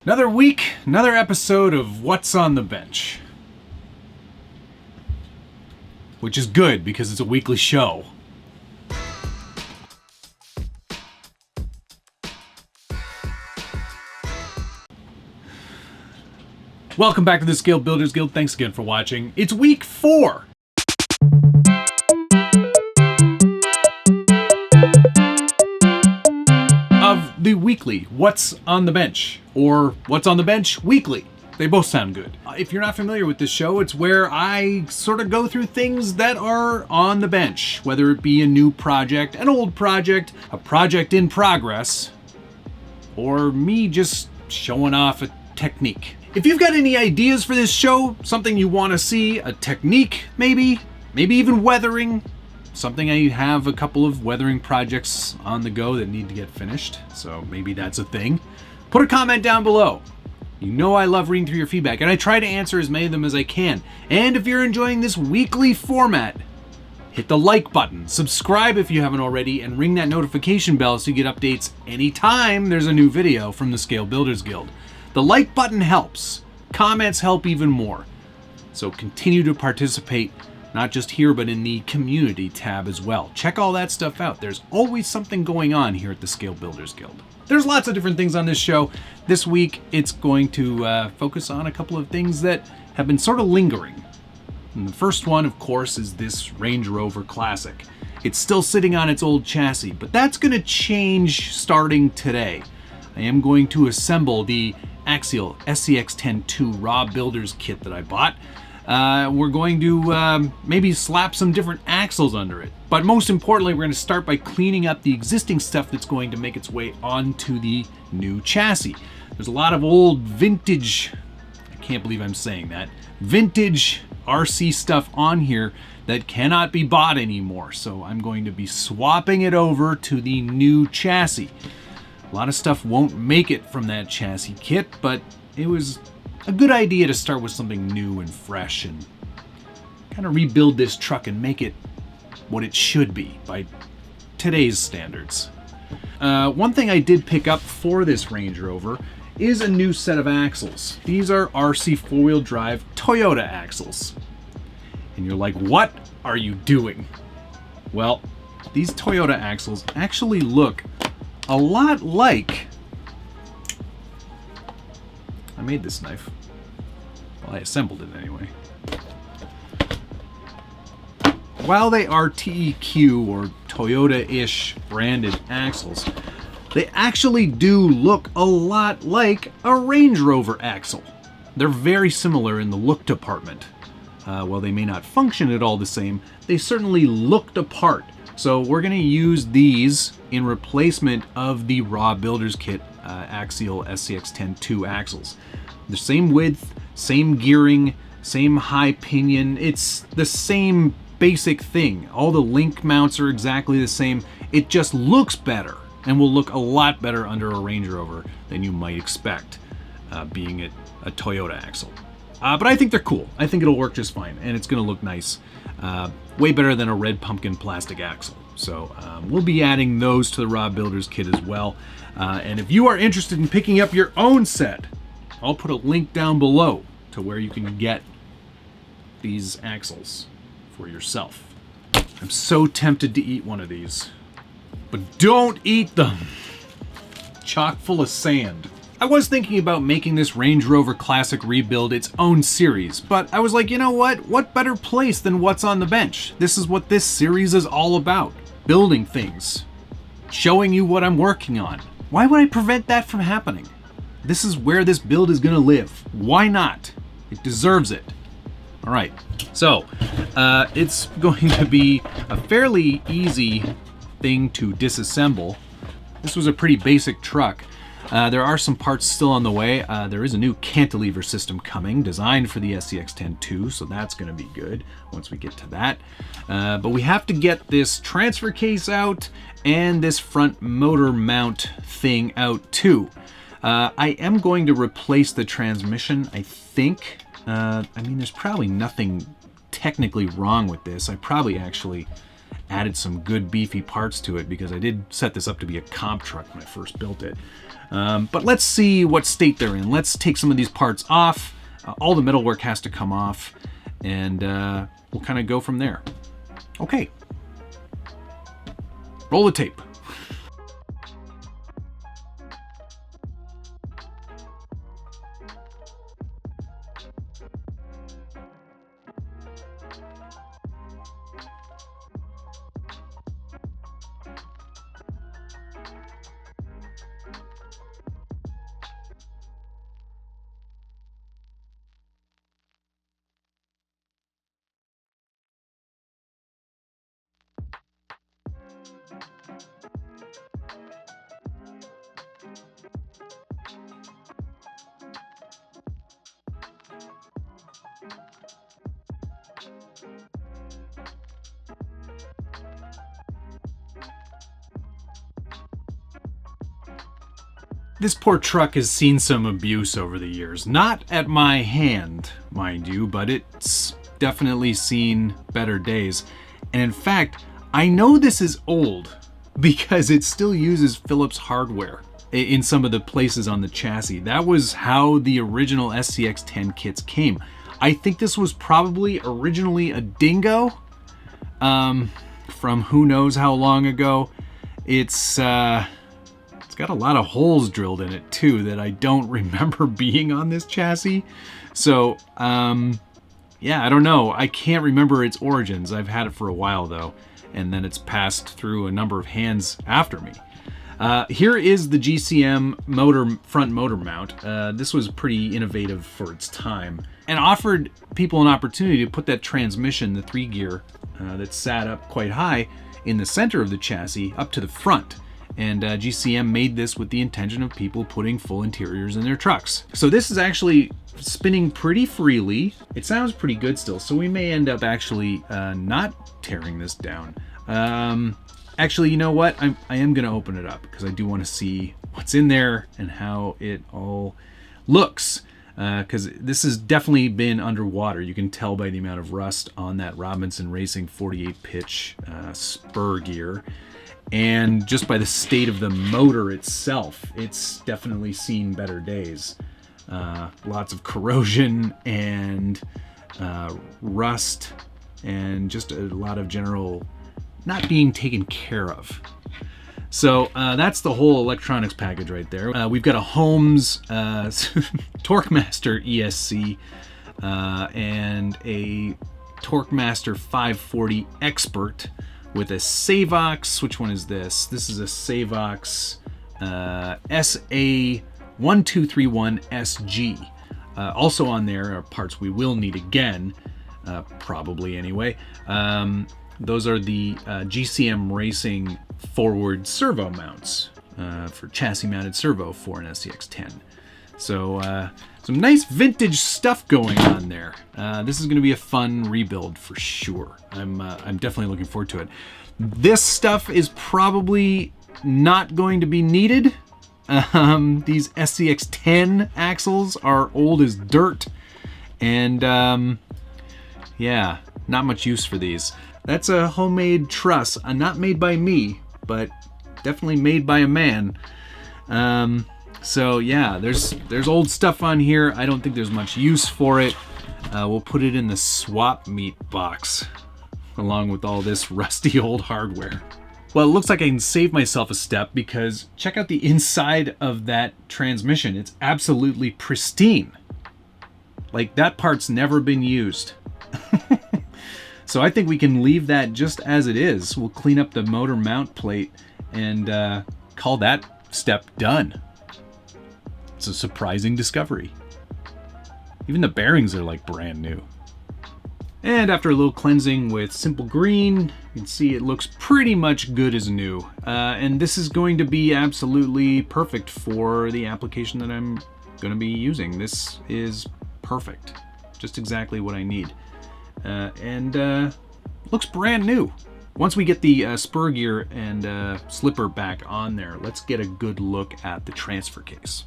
Another week, another episode of What's on the Bench. Which is good because it's a weekly show. Welcome back to the Scale Builders Guild. Thanks again for watching. It's week 4. Of the weekly What's on the Bench, or What's on the Bench Weekly. They both sound good. If you're not familiar with this show, it's where I sort of go through things that are on the bench, whether it be a new project, an old project, a project in progress, or me just showing off a technique. If you've got any ideas for this show, something you want to see, a technique maybe even weathering, something I have a couple of weathering projects on the go that need to get finished, so maybe that's a thing. Put a comment down below. You know I love reading through your feedback, and I try to answer as many of them as I can. And if you're enjoying this weekly format, hit the like button, subscribe if you haven't already, and ring that notification bell so you get updates anytime there's a new video from the Scale Builders Guild. The like button helps. Comments help even more. So continue to participate, not just here, but in the community tab as well. Check all that stuff out. There's always something going on here at the Scale Builders Guild. There's lots of different things on this show. This week, it's going to focus on a couple of things that have been sort of lingering. And the first one, of course, is this Range Rover Classis. It's still sitting on its old chassis, but that's going to change starting today. I am going to assemble the Axial SCX-10-2 raw builders kit that I bought. We're going to maybe slap some different axles under it. But most importantly, we're going to start by cleaning up the existing stuff that's going to make its way onto the new chassis. There's a lot of old vintage, I can't believe I'm saying that, vintage RC stuff on here that cannot be bought anymore. So I'm going to be swapping it over to the new chassis. A lot of stuff won't make it from that chassis kit, but it was a good idea to start with something new and fresh and kind of rebuild this truck and make it what it should be by today's standards. One thing I did pick up for this Range Rover is a new set of axles. These are RC four-wheel drive Toyota axles. And you're like, what are you doing? Well, these Toyota axles actually look a lot like... I made this knife. Well, I assembled it anyway. While they are TEQ or Toyota-ish branded axles, they actually do look a lot like a Range Rover axle. They're very similar in the look department. While they may not function at all the same, they certainly look the part. So we're going to use these in replacement of the raw builders kit Axial SCX-10-2 axles. The same width, same gearing, same high pinion. It's the same basic thing. All the link mounts are exactly the same. It just looks better and will look a lot better under a Range Rover than you might expect, being it a Toyota axle. But I think they're cool. I think it'll work just fine, and it's going to look nice. Way better than a red pumpkin plastic axle. So we'll be adding those to the raw builders kit as well. And if you are interested in picking up your own set, I'll put a link down below to where you can get these axles for yourself. I'm so tempted to eat one of these, but don't eat them. Chock full of sand. I was thinking about making this Range Rover Classic rebuild its own series, but I was like, you know what? What better place than What's on the Bench? This is what this series is all about. Building things. Showing you what I'm working on. Why would I prevent that from happening? This is where this build is going to live. Why not? It deserves it. All right, so it's going to be a fairly easy thing to disassemble. This was a pretty basic truck. There are some parts still on the way. There is a new cantilever system coming, designed for the SCX-10-2, so that's going to be good once we get to that. But we have to get this transfer case out and this front motor mount thing out too. I am going to replace the transmission, I think. I mean, there's probably nothing technically wrong with this. I probably actually added some good beefy parts to it because I did set this up to be a comp truck when I first built it. But let's see what state they're in. Let's take some of these parts off. All the metalwork has to come off, and we'll kind of go from there. Okay. Roll the tape. This poor truck has seen some abuse over the years. Not at my hand, mind you, but it's definitely seen better days. And in fact, I know this is old because it still uses Phillips hardware in some of the places on the chassis. That was how the original SCX-10 kits came. I think this was probably originally a Dingo from who knows how long ago. It's got a lot of holes drilled in it too that I don't remember being on this chassis. So, yeah, I don't know. I can't remember its origins. I've had it for a while though, and then it's passed through a number of hands after me. Here is the GCM front motor mount. This was pretty innovative for its time and offered people an opportunity to put that transmission, the 3-gear that sat up quite high in the center of the chassis, up to the front. And GCM made this with the intention of people putting full interiors in their trucks. So this is actually spinning pretty freely. It sounds pretty good still, so we may end up actually not tearing this down. Actually, you know what? I am going to open it up because I do want to see what's in there and how it all looks. Because this has definitely been underwater. You can tell by the amount of rust on that Robinson Racing 48 pitch spur gear. And just by the state of the motor itself, it's definitely seen better days. Lots of corrosion and rust and just a lot of general not being taken care of. So that's the whole electronics package right there. We've got a Holmes TorqueMaster ESC and a TorqueMaster 540 Expert with a Savox. Which one is this? This is a Savox SA1231SG. Also on there are parts we will need again, probably anyway. Those are the GCM Racing forward servo mounts for chassis mounted servo for an SCX-10. So some nice vintage stuff going on there. This is going to be a fun rebuild for sure. I'm definitely looking forward to it. This stuff is probably not going to be needed. These SCX-10 axles are old as dirt, and yeah, not much use for these. That's a homemade truss, not made by me, but definitely made by a man. So yeah, there's old stuff on here. I don't think there's much use for it. We'll put it in the swap meet box along with all this rusty old hardware. Well, it looks like I can save myself a step because check out the inside of that transmission. It's absolutely pristine. Like, that part's never been used. So I think we can leave that just as it is. We'll clean up the motor mount plate and call that step done. It's a surprising discovery. Even the bearings are like brand new. And after a little cleansing with simple green, you can see it looks pretty much good as new. And this is going to be absolutely perfect for the application that I'm going to be using. This is perfect. Just exactly what I need. And looks brand new. Once we get the spur gear and slipper back on there, let's get a good look at the transfer case.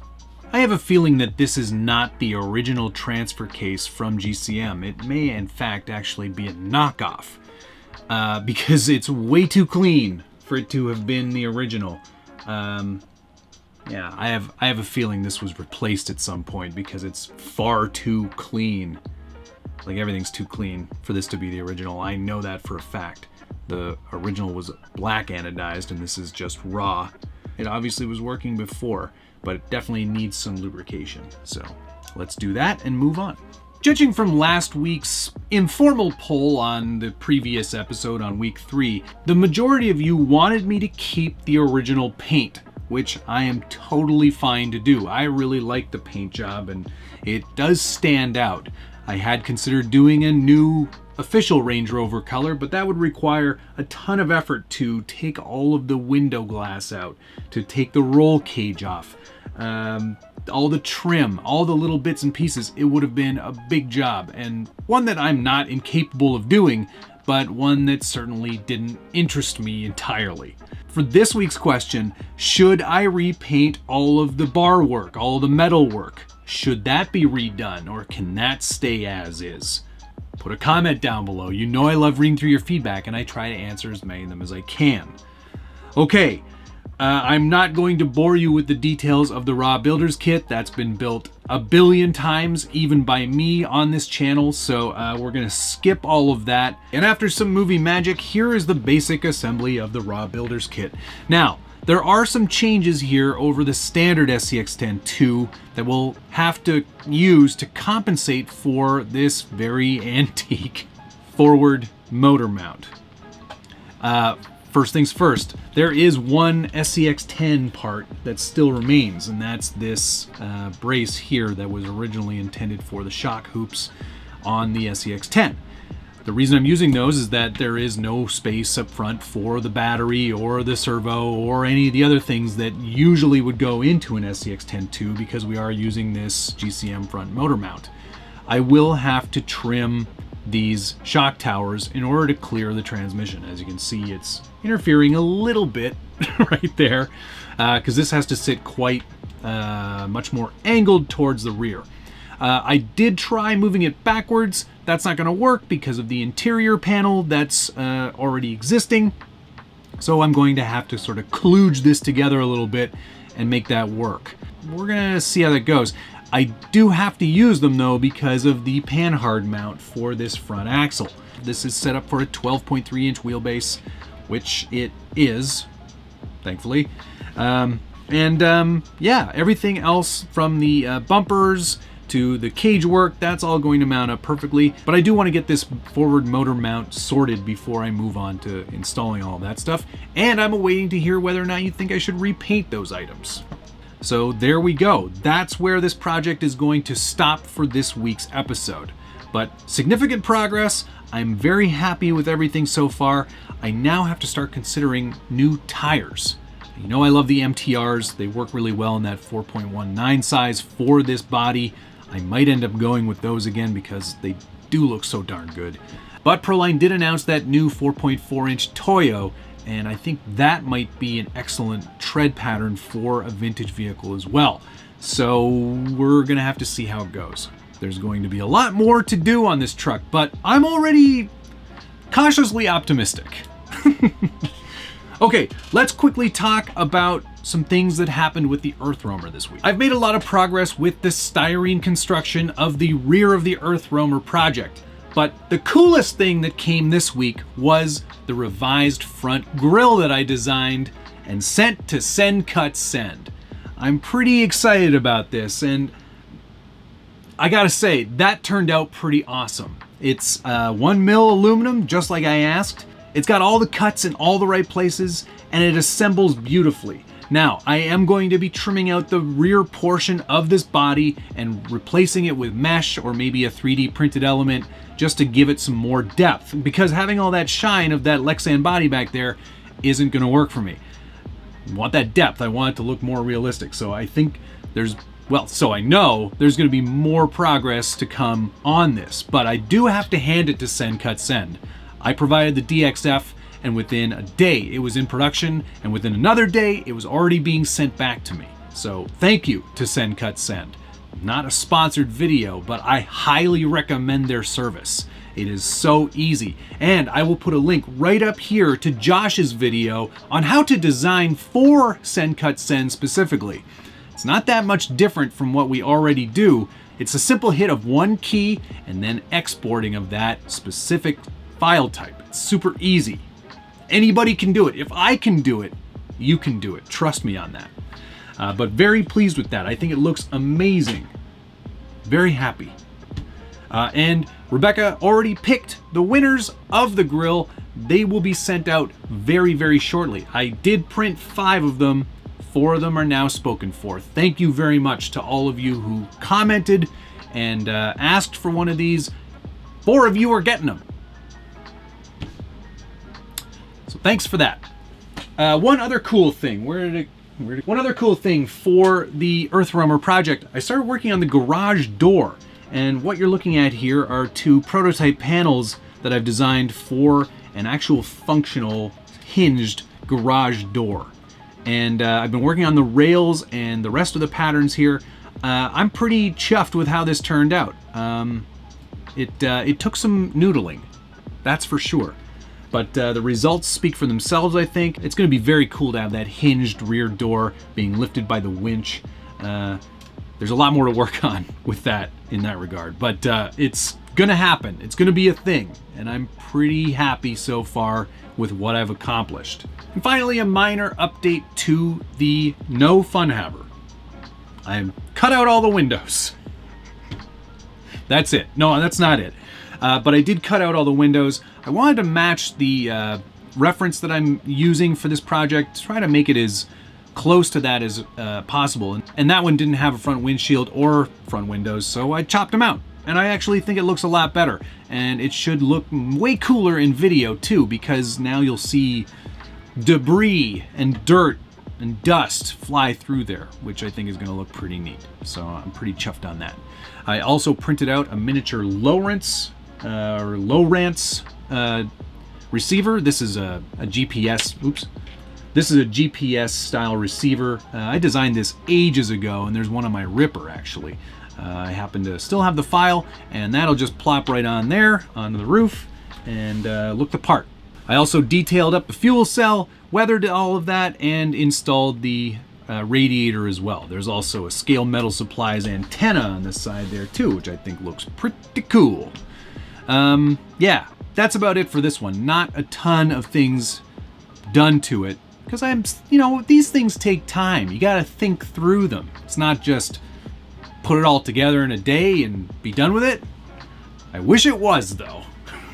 I have a feeling that this is not the original transfer case from GCM. It may in fact actually be a knockoff because it's way too clean for it to have been the original. Yeah, I have a feeling this was replaced at some point because it's far too clean. Like, everything's too clean for this to be the original. I know that for a fact. The original was black anodized and this is just raw. It obviously was working before, but it definitely needs some lubrication. So let's do that and move on. Judging from last week's informal poll on the previous episode on week 3, the majority of you wanted me to keep the original paint, which I am totally fine to do. I really like the paint job and it does stand out. I had considered doing a new official Range Rover color, but that would require a ton of effort to take all of the window glass out, to take the roll cage off, all the trim, all the little bits and pieces. It would have been a big job, and one that I'm not incapable of doing, but one that certainly didn't interest me entirely. For this week's question, should I repaint all of the bar work, all the metal work? Should that be redone, or can that stay as is? Put a comment down below. You know I love reading through your feedback, and I try to answer as many of them as I can. Okay, I'm not going to bore you with the details of the Raw Builders Kit. That's been built a billion times, even by me on this channel, so we're going to skip all of that. And after some movie magic, here is the basic assembly of the Raw Builders Kit. Now, there are some changes here over the standard SCX-10 that we'll have to use to compensate for this very antique forward motor mount. First things first, there is one SCX-10 part that still remains, and that's this brace here that was originally intended for the shock hoops on the SCX-10. The reason I'm using those is that there is no space up front for the battery or the servo or any of the other things that usually would go into an SCX-10 because we are using this GCM front motor mount. I will have to trim these shock towers in order to clear the transmission. As you can see, it's interfering a little bit right there because this has to sit quite much more angled towards the rear. I did try moving it backwards. That's not going to work because of the interior panel that's already existing. So I'm going to have to sort of kludge this together a little bit and make that work. We're going to see how that goes. I do have to use them though because of the panhard mount for this front axle. This is set up for a 12.3 inch wheelbase, which it is, thankfully. Yeah, everything else from the bumpers to the cage work, that's all going to mount up perfectly. But I do want to get this forward motor mount sorted before I move on to installing all of that stuff. And I'm awaiting to hear whether or not you think I should repaint those items. So there we go. That's where this project is going to stop for this week's episode. But significant progress. I'm very happy with everything so far. I now have to start considering new tires. You know I love the MTRs. They work really well in that 4.19 size for this body. I might end up going with those again because they do look so darn good. But Proline did announce that new 4.4 inch Toyo, and I think that might be an excellent tread pattern for a vintage vehicle as well. So we're gonna have to see how it goes. There's going to be a lot more to do on this truck, but I'm already cautiously optimistic. Okay, let's quickly talk about some things that happened with the EarthRoamer this week. I've made a lot of progress with the styrene construction of the rear of the EarthRoamer project, but the coolest thing that came this week was the revised front grille that I designed and sent to Send Cut Send. I'm pretty excited about this, and I gotta say, that turned out pretty awesome. It's 1mm aluminum, just like I asked. It's got all the cuts in all the right places, and it assembles beautifully. Now, I am going to be trimming out the rear portion of this body and replacing it with mesh or maybe a 3D printed element just to give it some more depth, because having all that shine of that Lexan body back there isn't gonna work for me. I want that depth, I want it to look more realistic, so I think I know there's gonna be more progress to come on this, but I do have to hand it to Send Cut Send. I provided the DXF, and within a day it was in production, and within another day it was already being sent back to me. So thank you to Send Cut Send. Not a sponsored video, but I highly recommend their service. It is so easy. And I will put a link right up here to Josh's video on how to design for Send Cut Send specifically. It's not that much different from what we already do. It's a simple hit of one key and then exporting of that specific file type. It's super easy. Anybody can do it. If I can do it, you can do it. Trust me on that. But very pleased with that. I think it looks amazing. Very happy. And Rebecca already picked the winners of the grill. They will be sent out very, very shortly. I did print 5 of them. 4 of them are now spoken for. Thank you very much to all of you who commented and asked for one of these. 4 of you are getting them. So thanks for that. One other cool thing. One other cool thing for the EarthRoamer project, I started working on the garage door. And what you're looking at here are 2 prototype panels that I've designed for an actual functional hinged garage door. And I've been working on the rails and the rest of the patterns here. I'm pretty chuffed with how this turned out. It took some noodling, that's for sure. But the results speak for themselves, I think. It's going to be very cool to have that hinged rear door being lifted by the winch. There's a lot more to work on with that in that regard. But it's going to happen. It's going to be a thing. And I'm pretty happy so far with what I've accomplished. And finally, a minor update to the No Fun Haver. I cut out all the windows. That's it. No, that's not it. But I did cut out all the windows. I wanted to match the reference that I'm using for this project, try to make it as close to that as possible. And that one didn't have a front windshield or front windows, so I chopped them out. And I actually think it looks a lot better. And it should look way cooler in video too, because now you'll see debris and dirt and dust fly through there, which I think is going to look pretty neat. So I'm pretty chuffed on that. I also printed out a miniature Lowrance receiver. This is a GPS. Oops. This is a GPS style receiver. I designed this ages ago, and there's one on my Ripper actually. I happen to still have the file, and that'll just plop right on there onto the roof and look the part. I also detailed up the fuel cell, weathered all of that, and installed the radiator as well. There's also a Scale Metal Supplies antenna on the side there too, which I think looks pretty cool. Yeah, that's about it for this one. Not a ton of things done to it, because these things take time. You gotta think through them. It's not just put it all together in a day and be done with it. I wish it was, though.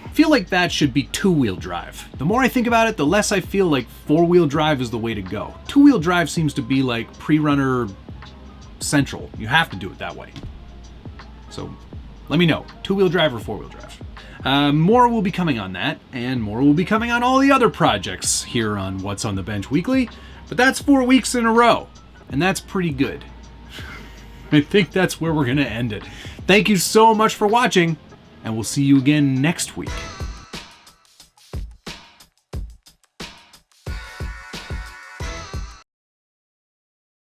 I feel like that should be 2-wheel drive. The more I think about it, the less I feel like 4-wheel drive is the way to go. 2-wheel drive seems to be like pre-runner central. You have to do it that way. So let me know, 2-wheel drive or 4-wheel drive. More will be coming on that, and more will be coming on all the other projects here on What's on the Bench Weekly. But that's 4 weeks in a row, and that's pretty good. I think that's where we're gonna end it. Thank you so much for watching, and we'll see you again next week.